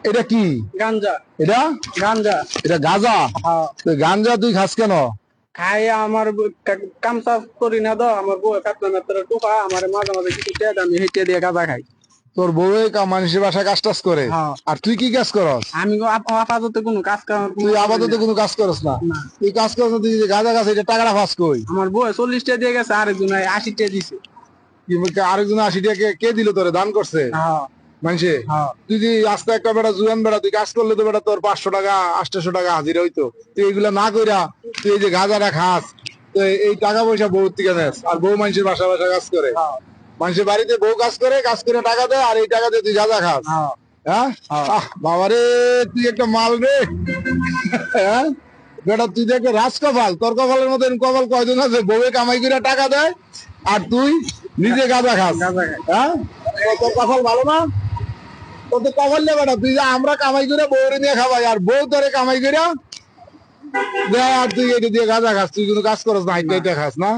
এটা কি? গাঞ্জা। এটা গাঞ্জা। এটা গাঁজা? হ্যাঁ। গাঞ্জা তুই খাস কেন? খাই আমার কাম চাষ করি না তো, আমার বউ কাতলা মাত্রা টুকা আমার মাঝে মাঝে কিছু টেদ আমি হেঁটে দিয়ে গাঁজা খাই। তোর বউ মানুষের বাসায় কাজ টাজ করে? হ্যাঁ। আর তুই কি কাজ করস? আমি আপাতত কোনো কাজ কাম তুই আপাতত কোনো কাজ করস না? না। তুই কাজ করস না, তুই যে গাঁজা খাস, এটা টাকাটা ফাঁস কই? আমার বউ 40 টাকা দিয়ে গেছে, আরেকজন 80 টাকা দিছে। আরেকজন 80 টাকা কে দিল তোরে? দান করছে হ্যাঁ। মানুষে? হ্যাঁ। তুই যে আস্তে একটা বেটা জুয়ান বেটা, তুই কাজ করলে তো বেটা তোর 500 টাকা 800 টাকা হাজিরা হইতো। তুই এগুলা না কইরা তুই এই যে গাঁজাটা খাস, তো এই টাকা পয়সা বউ থেকে নেস, আর বউ মানুষের বাসা বাসা কাজ করে। মানুষের বাড়িতে বউ কাজ করে টাকা দেয়, আর এই টাকা দিয়ে তুই গাঁজা খাস। হ্যাঁ? বাবারে, তুই একটা মাল রে। হ্যাঁ বেটা, তুই দেখে রাজ কপাল, তোর কপালের মতো কপাল কয়জন আছে? বউয়ে কামাই করে টাকা দেয় আর তুই নিজে গাঁজা খাস। হ্যাঁ, তোর কপাল ভালো না? তোর তো কপাল নেই বেটা, তুই যে আমরা কামাই করে বউরে নিয়ে খাবাই, আর বউ তোরে কামাই করে দেয়, আর তুই এটা দিয়ে গাঁজা খাস। তুই কিন্তু কাজ করস না, হাইটা খাস না।